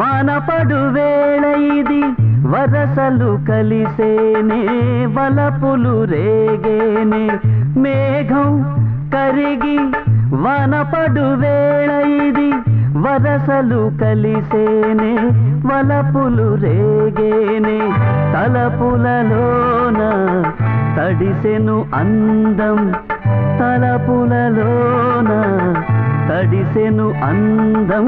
వానపడు వేళ ఇది వరసలు కలిసేనే వలపులు రేగేనే మేఘం కరిగి వానపడు వేళ ఇది వరసలు కలిసేనే వలపులు రేగేనే తలపులలోన తడిసెను అందం తలపులలోన తడిసెను అందం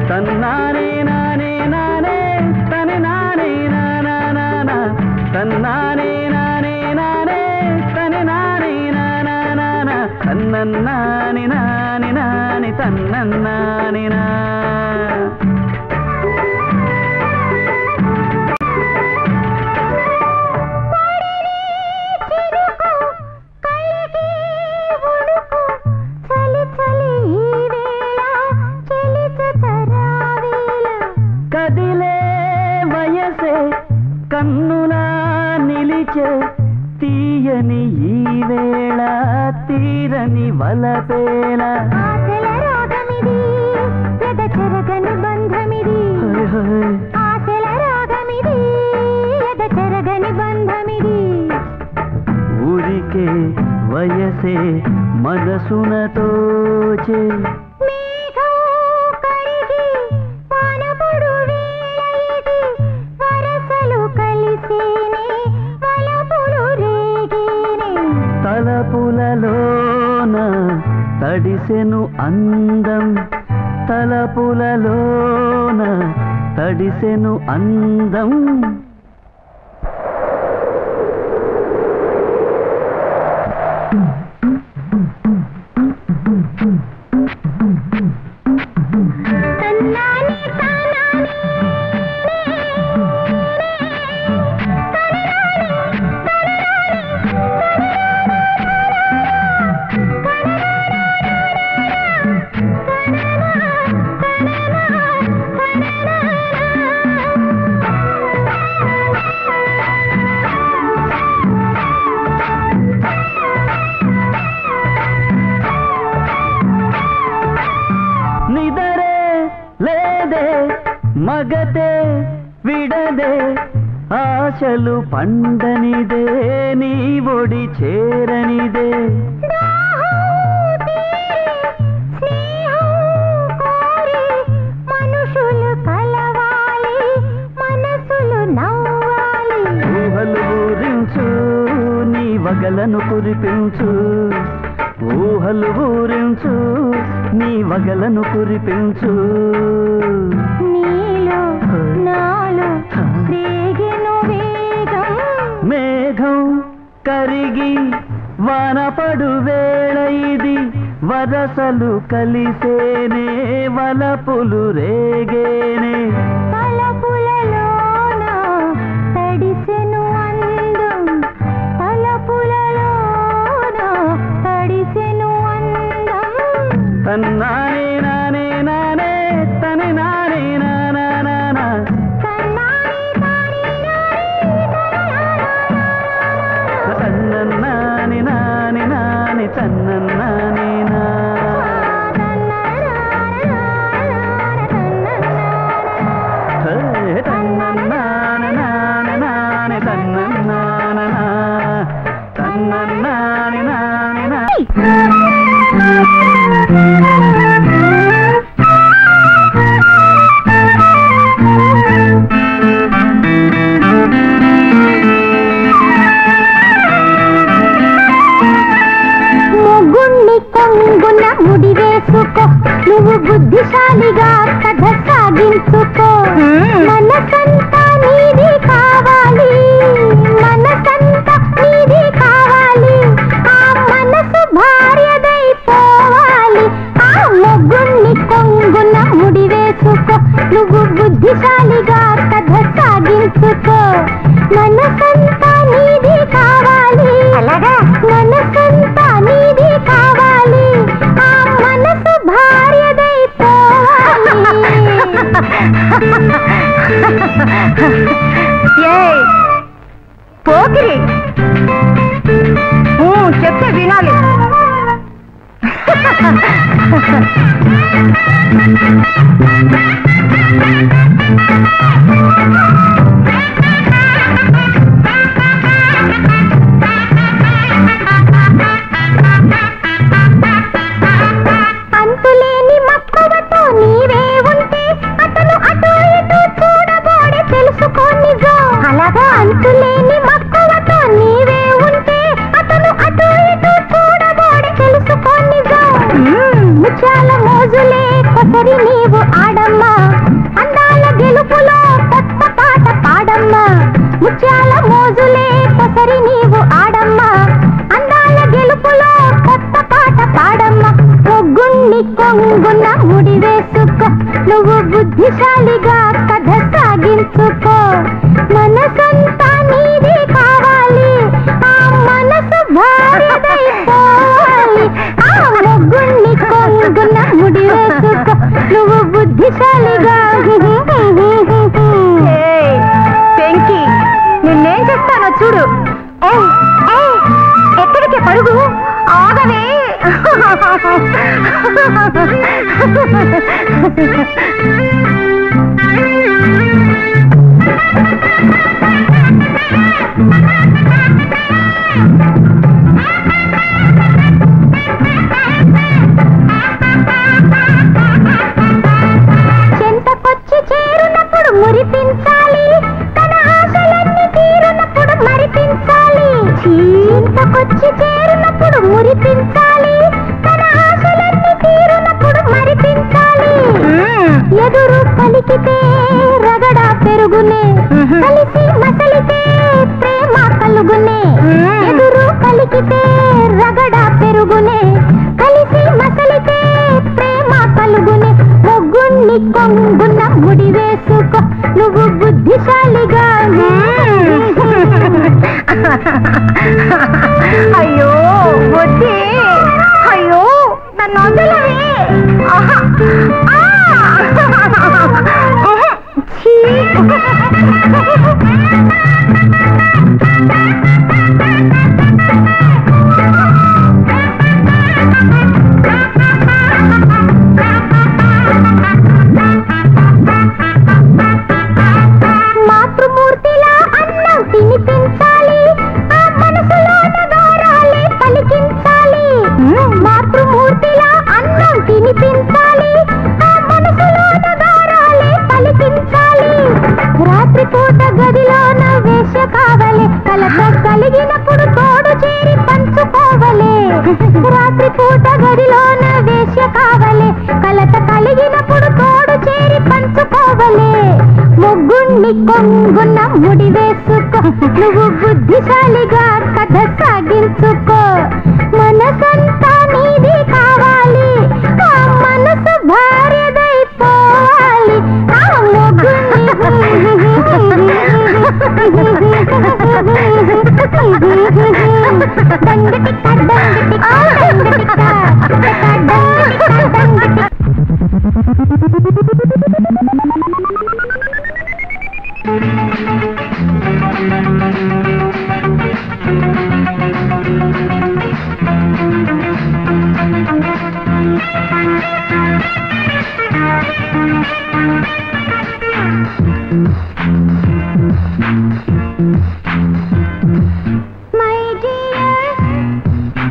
తన్నానే నానే నానే తనే నానే నానా నానా తన్నానే నానే నానే తనే నానే నానా నానా తన్నన్నాని నాని నాని తన్నన్నాని నా కదిలే వయసే కన్నులా నిలిచే తీయని ఈ వేళ తీరని వలపేళ ఆశల రాగమిది ఎద చెరగని బంధమిది ఆశల రాగమిది ఎద చెరగని బంధమిది ఊరికే వయసే మనసున తోచే తలపులలోన తడిసెను అందం తలపులలోన తడిసెను అందం నిదరే లేదే మగతే విడదే ఆశలు పండనిదే నీ ఒడి చేరనిదే మనుషులు కలవాలి మనసులు నవ్వాలి ఊహలు ఊరించు నీ వగలను కురిపించు ఊహలు ఊరించు నీ వగలను కురిపించు నీలో నాలో రేగెను వేగం మేఘం కరిగి వానపడు వేళ ఇది వరసలు కలిసేనే వలపులు రేగేనే తలపులలోన తడిసెను అందం తలపులలోన తడిసెను అందం తన్నానే నానే నానే తనే నానే నానా నానా తన్నన్నాని నాని నాని తన్నన్నాని నా తన్నన్నాని నాని నాని తన్నన్నాని నా తన్నన్నాని నాని నా నువ్వు బుద్ధిశాలిగా కథ సాగించుకో మనసంతా నీది కావాలి మనసంతా నీది కావాలి. అలాగా మనసంతా నీది కావాలి. ఆ మనసు భార్యదైపోవాలి. ఏయ్ పోకిరి, చెప్తే వినాలి. అంతులేని మక్కువతో నీవే ఉంటే అతను అటు ఇటు చూడబోడే తెలుసుకో నిజం. అలాగా అంతులేని మక్కువతో నీవే ఉంటే అతను అటు ఇటు చూడబోడే తెలుసుకో నిజం. ముత్యాల మోజులే కొసరి నీవు ఆడమ్మా, అందాల గెలుపులో కొత్త పాట పాడమ్మా. ముత్యాల మోజులే కొసరి నీవు ఆడమ్మా, అందాల గెలుపులో కొత్త పాట పాడమ్మా. ఒగ్గుణ్ణి కొంగున్న ముడి వేసుకో, నువ్వు బుద్ధిశాలిగా కథ సాగించుకో. మనసంతా నీది కావాలి, ఆ మనసు భార్యదైపోవాలి. ఆ ఒగ్గుణ్ణి కొంగున్న ముడి వేసుకో, నువ్వు బుద్ధిశాలిగా. పెంకి, నిన్నేం చేస్తానో చూడు. ఎక్కడికి పరుగు, ఆగవే. చెంతకొచ్చి చేరునప్పుడు మురిపించాలి, తన ఆశలన్నీ తీరునప్పుడు మరిపించాలి. చెంతకొచ్చి చేరునప్పుడు మురిపించాలి, తన ఆశలన్నీ తీరునప్పుడు మరిపించాలి. ఎదురు పలికితే రగడ పెరుగునే, కలిసి మసలితే ప్రేమ కలుగునే. ఎదురు పలికితే రగడ పెరుగునే, కలిసి మసలితే ప్రేమ కలుగునే. మొగ్గుణ్ణి కొంగున్న ముడి వేసుకో, నువ్వు బుద్ధిశాలిగా. అయ్యో బుద్ధి, అయ్యో నన్ను వదలవే. మాతృమూర్తిలా అన్నం తినిపించాలి, ఆ మనసులోన గారాలే పలికించాలి. మాతృమూర్తిలా అన్నం తినిపించాలి, ఆ మనసులోన గారాలే పలికించాలి. రాత్రిపూట గదిలోన వేష కావలే, కలత కలిగినప్పుడు తోడు చేరి పంచుకోవలే. రాత్రిపూట గదిలోన వేష కావలే, కలత కలిగినప్పుడు తోడు చేరి పంచుకోవలే. ముగ్గుణ్ణి కొంగున్న ముడి వేసుకో, నువ్వు బుద్ధిశాలిగా కథ సాగించుకో. మనసంతా నీది కావాలి, ఆ మనసు భార్యదైపోవాలి. ఆ ముగ్గుణ్ణి దంగటిక దంగటిక దంగటిక దంగటిక. My dear